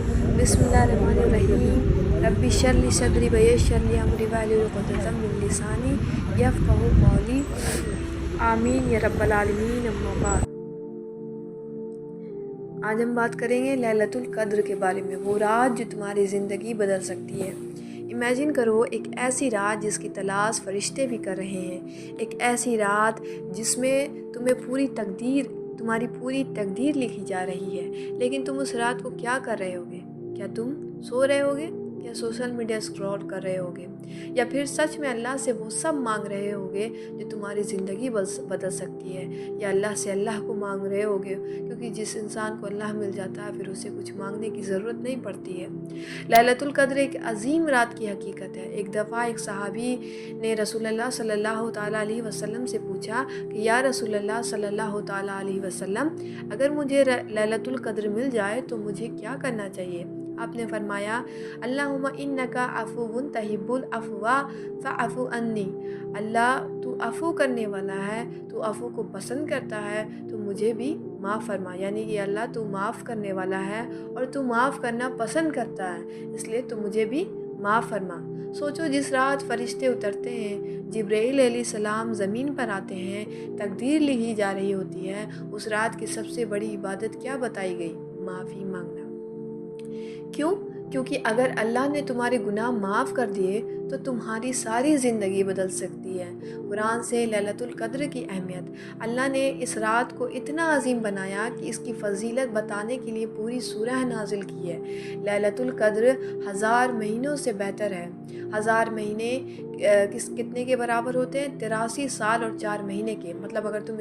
बिस्मिल्लाहिर्रहमानिर्रहीम रब्बि इश्रह ली सदरी वयस्सिर ली अमरी वाहलुल उक़दतम मिन लिसानी यफ़क़हू क़ौली। आमीन या रब्बल आलमीन। अम्मा बाद, आज हम बात करेंगे लैलतुल कद्र के बारे में, वो रात जो तुम्हारी ज़िंदगी बदल सकती है। इमेजिन करो एक ऐसी रात जिसकी तलाश फरिश्ते भी कर रहे हैं, एक ऐसी रात जिसमें तुम्हारी पूरी तकदीर लिखी जा रही है। लेकिन तुम उस रात को क्या कर रहे होगे? क्या तुम सो रहे होगे, या सोशल मीडिया स्क्रॉल कर रहे होगे, या फिर सच में अल्लाह से वो सब मांग रहे होगे जो तुम्हारी ज़िंदगी बदल सकती है, या अल्लाह से अल्लाह को मांग रहे होगे, क्योंकि जिस इंसान को अल्लाह मिल जाता है फिर उसे कुछ मांगने की ज़रूरत नहीं पड़ती है। लैलतुल कद्र एक अजीम रात की हकीकत है। एक दफ़ा एक सहाबी ने रसूलुल्लाह सल्लल्लाहु ताला अलैहि वसल्लम से पूछा कि या रसूलुल्लाह सल्लल्लाहु ताला अलैहि वसल्लम, अगर मुझे लैलतुल कद्र मिल जाए तो मुझे क्या करना चाहिए? आपने फरमाया, अल्लाहुम्मा इन्नका अफ़ुव्वुन तुहिब्बुल अफ़्वा फ़अफ़ु अन्नी। अल्लाह, तू अफ़ू करने वाला है, तू अफ़ू को पसंद करता है, तो मुझे भी माफ़ फरमा। यानी कि अल्लाह, तू माफ़ करने वाला है और तू माफ़ करना पसंद करता है, इसलिए तू मुझे भी माफ़ फरमा। सोचो, जिस रात फरिश्ते उतरते हैं, जिब्राईल अलैहिस्सलाम ज़मीन पर आते हैं, तकदीर लिखी जा रही होती है, उस रात की सबसे बड़ी इबादत क्या बताई गई? माफ़ी मांगना। क्यों? क्योंकि अगर अल्लाह ने तुम्हारे गुनाह माफ़ कर दिए तो तुम्हारी सारी ज़िंदगी बदल सकती है। कुरान से लैलतुल कद्र की अहमियत, अल्लाह ने इस रात को इतना अजीम बनाया कि इसकी फजीलत बताने के लिए पूरी सूरह नाजिल की है। लैलतुल कद्र 1000 महीनों से बेहतर है। 1000 महीने कितने के बराबर होते हैं? 83 साल और 4 महीने के। मतलब अगर तुम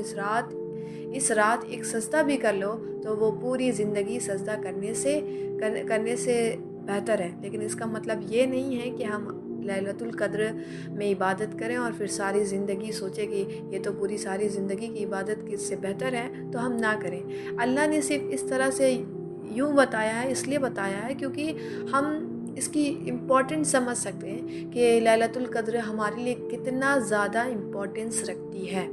इस रात एक सजदा भी कर लो तो वो पूरी ज़िंदगी सजदा करने से बेहतर है। लेकिन इसका मतलब ये नहीं है कि हम लैलतुल कद्र में इबादत करें और फिर सारी ज़िंदगी सोचें कि ये तो पूरी सारी ज़िंदगी की इबादत किससे बेहतर है, तो हम ना करें। अल्लाह ने सिर्फ इस तरह से यूँ बताया है, इसलिए बताया है क्योंकि हम इसकी इम्पोर्टेंस समझ सकते हैं कि लैलतुल कद्र हमारे लिए कितना ज़्यादा इम्पोर्टेंस रखती है।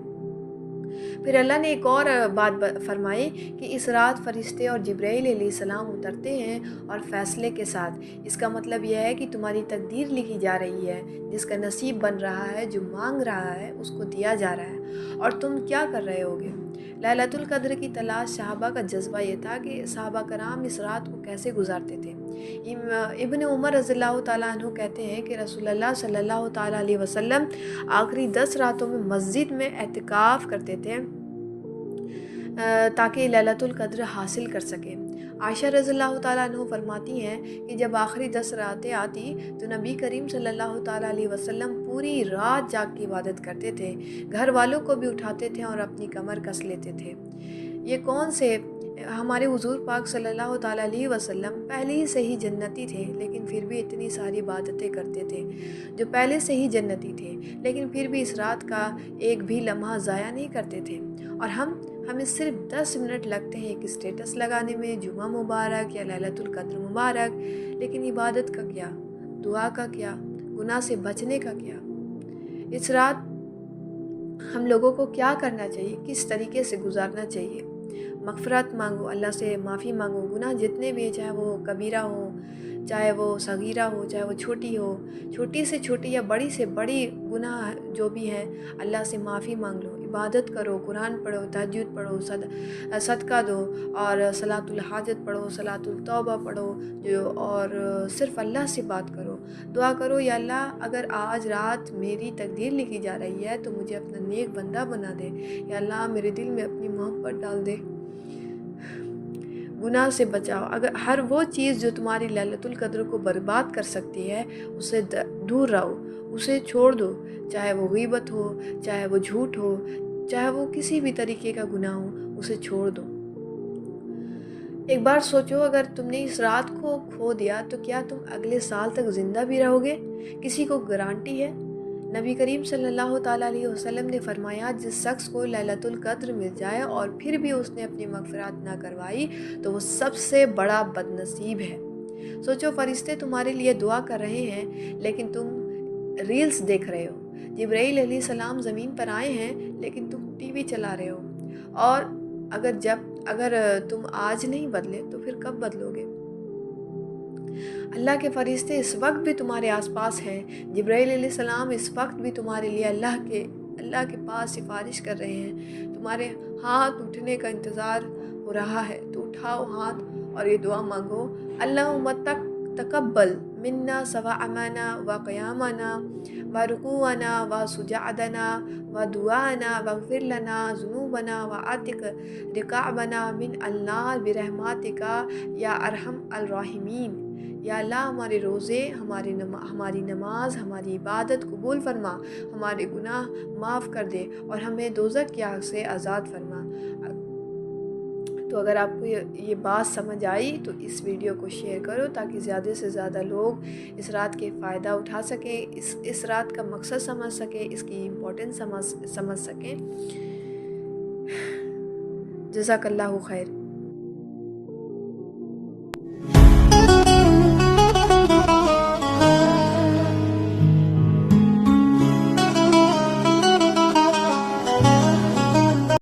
फिर अल्लाह ने एक और बात फरमाई कि इस रात फरिश्ते और जिब्राईल अलैहिस्सलाम उतरते हैं और फ़ैसले के साथ। इसका मतलब यह है कि तुम्हारी तकदीर लिखी जा रही है, जिसका नसीब बन रहा है, जो मांग रहा है उसको दिया जा रहा है, और तुम क्या कर रहे होगे? लैलतुल कद्र की तलाश सहाबा का जज्बा ये था कि सहाबा कराम इस रात को कैसे गुजारते थे। इब्न उमर रज़ियल्लाहु ताला अन्हु कहते हैं कि रसूलुल्लाह सल्लल्लाहु ताला अलैहि वसल्लम आखिरी 10 रातों में मस्जिद में एतिकाफ़ करते थे ताकि लैलतुल कद्र हासिल कर सके। आयशा रज़ियल्लाहु ताला अन्हा फरमाती हैं कि जब आखिरी 10 रातें आती तो नबी करीम सल्लल्लाहु ताला अलैहि वसल्लम पूरी रात जाग के इबादत करते थे, घर वालों को भी उठाते थे और अपनी कमर कस लेते थे। ये कौन से हमारे हुज़ूर पाक सल्लल्लाहु ताला अलैहि वसल्लम पहले ही से ही जन्नती थे, लेकिन फिर भी इतनी सारी इबादतें करते थे। जो पहले से ही जन्नती थे लेकिन फिर भी इस रात का एक भी लम्हा ज़ाया नहीं करते थे। और हमें सिर्फ 10 मिनट लगते हैं एक स्टेटस लगाने में, जुमा मुबारक या लैलतुल कद्र मुबारक, लेकिन इबादत का क्या, दुआ का क्या, गुनाह से बचने का क्या? इस रात हम लोगों को क्या करना चाहिए, किस तरीके से गुजारना चाहिए? मग़फ़िरत मांगो, अल्लाह से माफ़ी मांगो। गुनाह जितने भी, चाहे वो कबीरा हो, चाहे वो सगीरा हो, चाहे वो छोटी से छोटी या बड़ी से बड़ी गुनाह जो भी है, अल्लाह से माफ़ी मांग लो, इबादत करो, कुरान पढ़ो, तहज्जुद पढ़ो, सदका दो, और सलातुल हाजत पढ़ो, सलातुल तौबा पढ़ो, और सिर्फ़ अल्लाह से बात करो, दुआ करो, या अल्लाह, अगर आज रात मेरी तकदीर लिखी जा रही है तो मुझे अपना नेक बंदा बना दे, या अल्लाह मेरे दिल में अपनी मोहब्बत डाल दे, गुनाह से बचाओ। अगर हर वो चीज़ जो तुम्हारी लैलतुल कद्र को बर्बाद कर सकती है उससे दूर रहो, उसे छोड़ दो। चाहे वो गीबत हो, चाहे वो झूठ हो, चाहे वो किसी भी तरीके का गुनाह हो, उसे छोड़ दो। एक बार सोचो, अगर तुमने इस रात को खो दिया तो क्या तुम अगले साल तक ज़िंदा भी रहोगे? किसी को गारंटी है? नबी करीम सल्लल्लाहु ताला अलैहि वसल्लम ने फरमाया, जिस शख्स को लैलतुल कद्र मिल जाए और फिर भी उसने अपनी मग़फ़िरत ना करवाई तो वो सबसे बड़ा बदनसीब है। सोचो, फरिश्ते तुम्हारे लिए दुआ कर रहे हैं लेकिन तुम रील्स देख रहे हो। जिब्राईल अलैहिस्सलाम ज़मीन पर आए हैं लेकिन तुम टीवी चला रहे हो। और अगर तुम आज नहीं बदले तो फिर कब बदलोगे? اللہ کے فرشتے اس وقت بھی تمہارے آس پاس ہیں۔ جبرائیل علیہ السلام اس وقت بھی تمہارے لیے اللہ کے پاس سفارش کر رہے ہیں، تمہارے ہاتھ اٹھنے کا انتظار ہو رہا ہے۔ تو اٹھاؤ ہاتھ اور یہ دعا مانگو، اللہم تقبل منا صوامنا و قیامنا و رکوعنا و سجودنا و دعانا واغفر لنا ذنوبنا و عتق رقابنا من النار برحمتک یا ارحم الراحمین۔ یا اللہ ہمارے روزے، ہماری نماز، ہماری عبادت قبول فرما، ہمارے گناہ معاف کر دے اور ہمیں دوزخ کی آگ سے آزاد فرما۔ تو اگر آپ کو یہ بات سمجھ آئی تو اس ویڈیو کو شیئر کرو تاکہ زیادہ سے زیادہ لوگ اس رات کے فائدہ اٹھا سکیں، اس رات کا مقصد سمجھ سکیں، اس کی امپورٹنس سمجھ سکیں۔ جزاک اللہ خیر۔